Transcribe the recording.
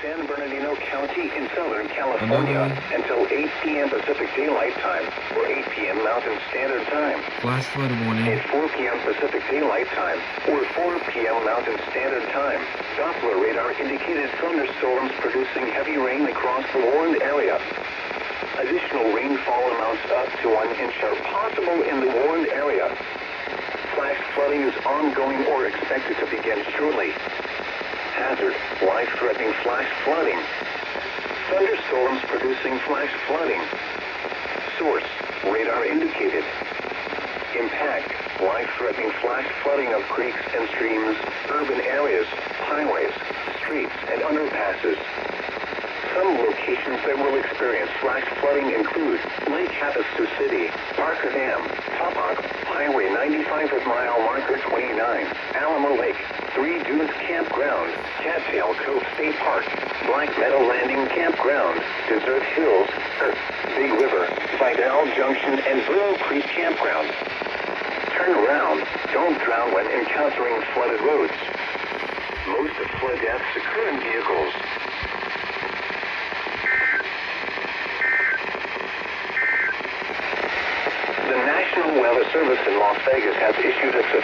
San Bernardino County in Southern California until 8 p.m. Pacific Daylight Time or 8 p.m. Mountain Standard Time. Flash flood warning. At 4 p.m. Pacific Daylight Time or 4 p.m. Mountain Standard Time, Doppler radar indicated thunderstorms producing heavy rain across the warned area. Additional rainfall amounts up to 1 inch are possible in the warned area. Flash flooding is ongoing or expected to begin shortly. Hazard, life-threatening flash flooding. Thunderstorms producing flash flooding. Source, radar indicated. Impact, life-threatening flash flooding of creeks and streams, urban areas, highways, streets, and underpasses. Some locations that will experience flash flooding include Lake Havasu City, Parker Dam, Topog, Highway 95 at mile marker 29, Alamo Lake, Three Dunes Campground, Cattail Cove State Park, Black Meadow Landing Campground, Desert Hills, Big River, Vidal Junction, and Willow Creek Campground. Turn around. Don't drown when encountering flooded roads. Most flood deaths occur in vehicles. The National Weather Service in Las Vegas has issued a severe